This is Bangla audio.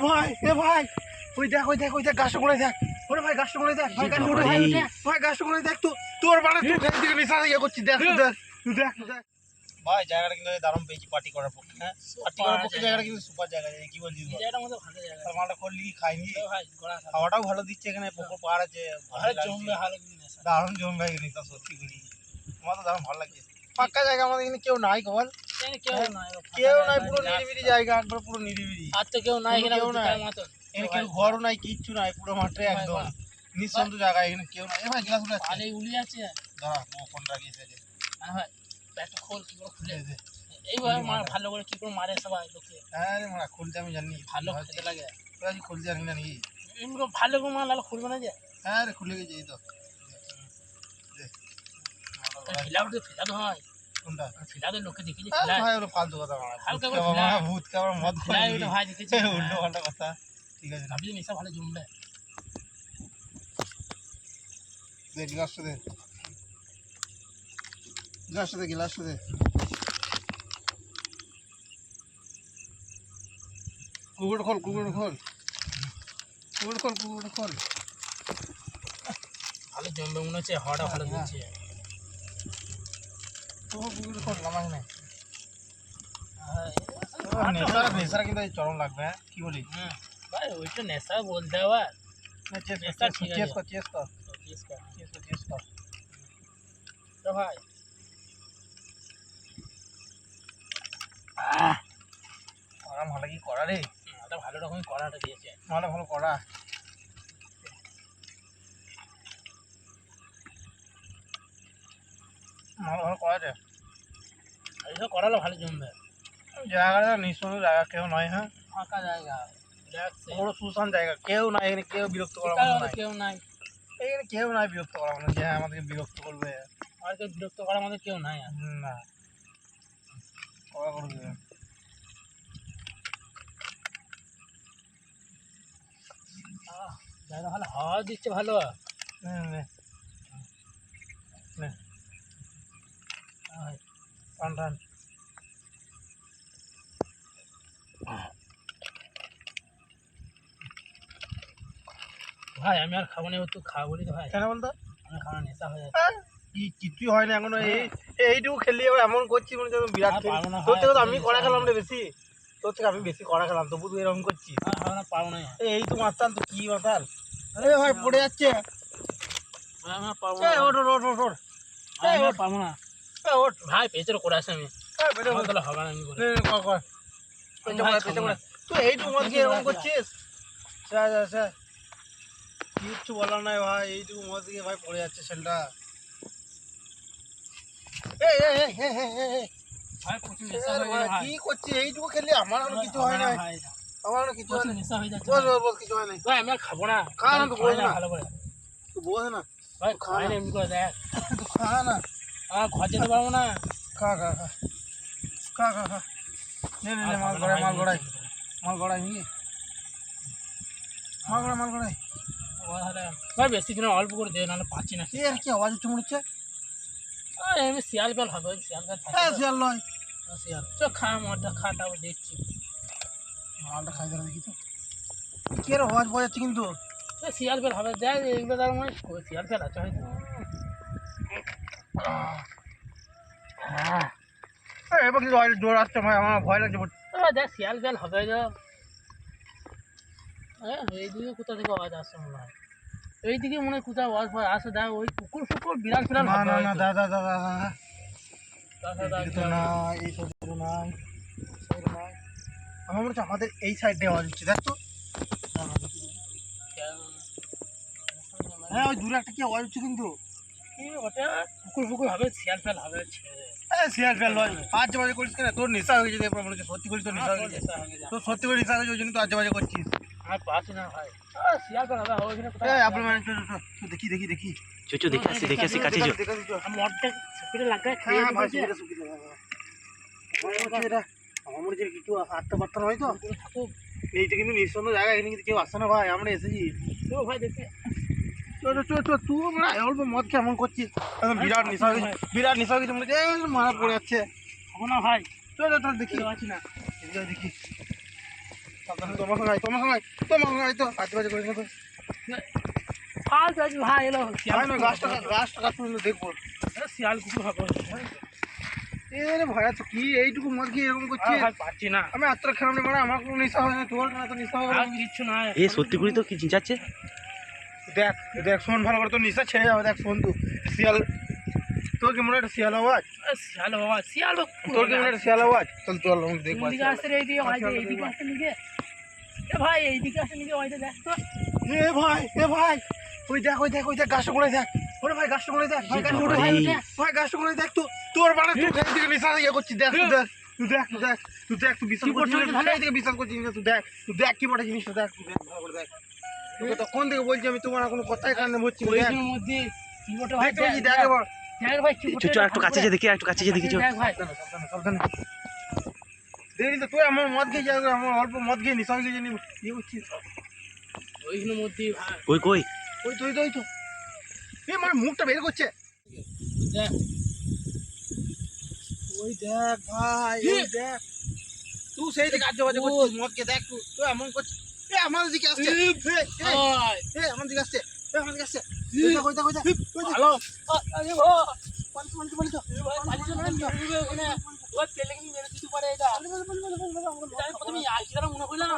ভাই ওই দেখ গাছটা করে দেখ। ওরে ভাই গাছটা করে দেখ, ভাই গাছটা করে দেখ। তো তোর মানে তুই এখান থেকে নিশা ইয়ে করছিস, দেখ দেখ ভাই জায়গাটা কিন্তু দারুণ পেয়েছি পার্টি করার পক্ষে। হ্যাঁ পার্টি করার পক্ষে জায়গাটা কিন্তু সুপার জায়গা, কি বলছিস? জায়গাটা মতো ভালো জায়গা। মালটা করলি কি খাইনি? ভাই খাওয়াটাও ভালো দিচ্ছে এখানে, পুকুর পাড় আছে, জমবে ভালো দারুণ জমবে নিশা সত্যি করি। আমার তো দারুণ ভালো লাগছে। ফাঁকা জায়গা আমাদের এখানে কেউ নাই, বল কেউ নাই, পুরো নিরিবিলি জায়গা, একবার পুরো নিরিবিলি। আর তো কেউ নাই এখানে, কেউ নাই এখানে, কেউ ঘরও নাই, কিচ্ছু নাই, পুরো মাঠে একদম নিঃসন্দ জায়গা, এখানে কেউ নাই। ভাই গ্লাস উঠে আছে, উলি আছে, দাঁড়া ও ফোন রাখিয়েছে। ভাই একটা খোল কি করে খুলে এইভাবে ভালো করে কি করে মারে সবাই লোকে। হ্যাঁ রে মারা খুলতে আমি জানি, ভালো খেতে লাগে। তুই খুলতে জানি না নাকি? এমনি ভালো করে মাল খুলবে না যে? হ্যাঁ রে খুলে গেছে এই তো। ফেলা উঠে ফেলাতে হয়, কোনটা ফেলাতে লোকে দেখেছি ভাই? ওরা ফালতু কথা মারা, হালকা করে ফেলা, ভূত কাবার মদ খাই ওটা ভাই দেখেছি উল্টো পাল্টা কথা। ঠিক আছে ভাবছি নেশা ভালো জমবে। দে গ্লাসটা দে, গ্লাসটা দে, গ্লাসটা দে। কুকুরটা খোল, কুকুরটা খোল, কুকুরটা খোল, কুকুরটা খোল। ভালো জমবে মনে হচ্ছে, হাওয়াটা ভালো দিচ্ছে। কুকুরটা খোল, নামাজ নেই। নেশারা কিন্তু চরম লাগবে, হ্যাঁ কি বলি? ভাই ওইটা নেশা বলতে হবে। নেশা ঠিক আছে, চেস কর তো ভাই ভালো কি করা রে, ভালো রকমই করাটা দিয়েছে, ভালো করা। ভালো করা যায়, এইসব করালে ভালো জমবে। জায়গাটা নিঃসন্দ জায়গা, কেউ নয়। হ্যাঁ ফাঁকা জায়গা, বড় শুনশান জায়গা, কেউ নাই এখানে, কেউ বিরক্ত করা কেউ নাই এখানে, কেউ নাই বিরক্ত করা মানে যে আমাদেরকে বিরক্ত করবে। আর কেউ বিরক্ত করার মধ্যে কেউ নাই না করা করবে। জায়গা ভালো, হাওয়া দিচ্ছে ভালো। টান ভাই আমি আর খাবো না, তুই খাবো বলি তো ভাই। কেন বলতো? আমার খাওয়া নেশা হয়ে যাচ্ছে। কিছুই হয় না এখনো, এইটুকু খেললি এমন করছি মনে হচ্ছে বিরাট। তোর থেকে তো আমি কড়া খেলাম রে বেশি, তোর থেকে আমি বেশি কড়া খেলাম, তবু তুই এরকম করছিস। পারবো না, এই তো মাতাল, তো কি মাতাল? আরে ভাই পড়ে যাচ্ছে, পারবো না ভাই, পেছনে করে আসে আমি হবে না। তুই এইটুকু মদ খেয়ে এরকম করছিস? কিচ্ছু বলার নাই ভাই, এইটুকু মদ খেয়ে ভাই পড়ে যাচ্ছে ছেলেটা। কি করছিস? এইটুকু খেললি আমার কিছু হয় না, আমার কিছু হয় না, কিছু হয় না। আমি আর খাবো না, খা না, তো বোঝ না, ভালো করে তুই বোঝ না ভাই, খাই না এমনি করে দেখ, খা না, আমার ঘর যেতে পারবো না। খা খা খা খা খা খা নে নে, মাল গড়াই নাকি, মাল গড়াই। ভাই বেশি দিনে অল্প করে দে, নাহলে পাচ্ছি না। এর কি আওয়াজ হচ্ছে মনে হচ্ছে? এমনি শিয়াল বেল হবে, শিয়াল বেল শিয়াল নয়, শিয়াল। চ খা মদটা, খা, তারপর দেখছি। মালটা খাই দাঁড়া দেখি তো, কি এর আওয়াজ পাওয়া যাচ্ছে কিন্তু? শিয়াল বেল হবে, দেখ এইগুলো তার মানে শিয়াল বেল আছে হয়তো। এবার কিন্তু জোর আসছে ভাই, আমার ভয় লাগছে। দেখ শিয়াল বেল হবে, এইদিকে কোথা থেকে আওয়াজ আসছে মনে হয়, এইদিকে মনে হয় কোথাও আওয়াজ আসে। দেখ ওই কুকুর ফুকুর বিড়াল ফিরাল না হবে। না না, দাদা আমার মনে হচ্ছে আমাদের এই সাইডে আওয়াজ হচ্ছে, দেখ তো। হ্যাঁ ওই দূরে একটা কি আওয়াজ হচ্ছে কিন্তু, কুকুর ফুকুর হবে, শিয়াল ফেল হবে। শিয়াল ফেল নয়, আজ বাজে করিস কেন? তোর নেশা হয়ে গেছে, মনে হচ্ছে সত্যি করিস, তোর নেশা হয়ে গেছে, তোর সত্যি করে নেশা হয়ে গেছে, ওই জন্য তো আজ বাজে করছিস। আর পাচ্ছি না ভাই, শিয়াল ফেল হবে ওইখানে কোথায়? আপনার মানে দেখি দেখে আসি কাছে যো। মদটা সুপিরে লাগায় খেয়ে আমার মনে হচ্ছে কিছু আটটা বার্তা নয় তো। এইটা কিন্তু নিঃসন্দ জায়গা, এখানে কিন্তু কেউ আসে না ভাই, আমরা এসেছি। ভাই দেখে তুই মানে অল্প মদ খেয়ে এমন করছিস, বিরাট নেশা হয়ে গেছে, বিরাট নেশা হয়ে গেছে, মনে হচ্ছে মারা পড়ে যাচ্ছে। হবো না ভাই, চল দেখি আছি না, দেখি তোমার সঙ্গে আয়, তোমার সঙ্গে আয়, তোমার সঙ্গে আয় তো আজেবাজে করিস না তো। আজ আজ ভাই এলো আয় না, গাছটা কাট পর্যন্ত দেখবো। শিয়াল কুকুর হবে এ রে ভাইয়া তো কি এইটুকু মদ খেয়ে এরকম করছিস? ভাই পাচ্ছি না আমি আত্মার খেলাম না, মানে আমার কোনো নেশা হয় না, তোর কেন তো নেশা হবে? আর কিচ্ছু না এ সত্যি করে তো কি চিঁচাচ্ছে। দেখ দেখ, শোন ভালো করে, তোর নেশা ছেড়ে যাবে। দেখ শোন, তুই শিয়াল, তোর কি মনে হয় একটা শিয়াল আওয়াজ? শিয়াল বাবা শিয়াল তোর কি মনে হয় একটা শিয়াল আওয়াজ? চল চল আমি দেখবো। এইদিকে আসতে রে এইদিকে ভাই এইদিকে আসতে নিকে এ ভাই এইদিকে আসতে নিকে ভাই দেখ তো এ ভাই, এ ভাই, ওই দেখ, ওই দেখ, ওই দেখ, গাছটা করে দেখ। ওরে ভাই গাছটা করে দেখ, ভাই গাছটা করে দেখ, ভাই গাছটা করে দেখ। তো তোর মানে তুই এইদিকে নেশা ইয়ে করছিস। দেখ তুই দেখ, তুই দেখ, তুই দেখ, তুই দেখ, তুই বিশ্বাস করছিস না, এইদিকে বিশ্বাস করছিস না। তুই দেখ কি বড় জিনিসটা, দেখ তুই দেখ ভালো করে দেখ। তোকে তখন থেকে বলছি আমি, তোমার কোনো কথাই কানে হচ্ছে না। দেখ ওইখানের মধ্যে কি বটে ভাই দেখতে পাচ্ছি, দেখ এবার। দেখ ভাই কি বটে চুচু একটু কাছে যে দেখি, একটু কাছে যে দেখি চো। দেখ ভাই সাবধানে দেখলি তো তুই আমার মদ খেয়ে যাবে, আমার অল্প মদ খেয়ে নিশা খেয়ে জানি ইয়ে করছিস। ওইখানের মধ্যে ভাই কই কই ওই তো, ওই তো, ওই তো, এ আমার মুখটা বের করছে। দেখ ওই দেখ ভাই, ওই দেখ, তুই সেই দিকে আজেবাজে করছিস মদ খেয়ে। দেখ তুই তুই এমন করছিস। এ আমার দিকে আসছে, ভাই আমার দিকে আসছে, আমার দিকে আসছে। ওই দেখ, ওই দেখ, ওই দেখ, ওই দেখ। হ্যালো আরে ভাই পালিত, পালিত, পালিত। পালিয়ে না ওখানে ওই তেলে কি মেরে দিতে পারে এটা প্রথমে আইছিলাম মনে কইলাম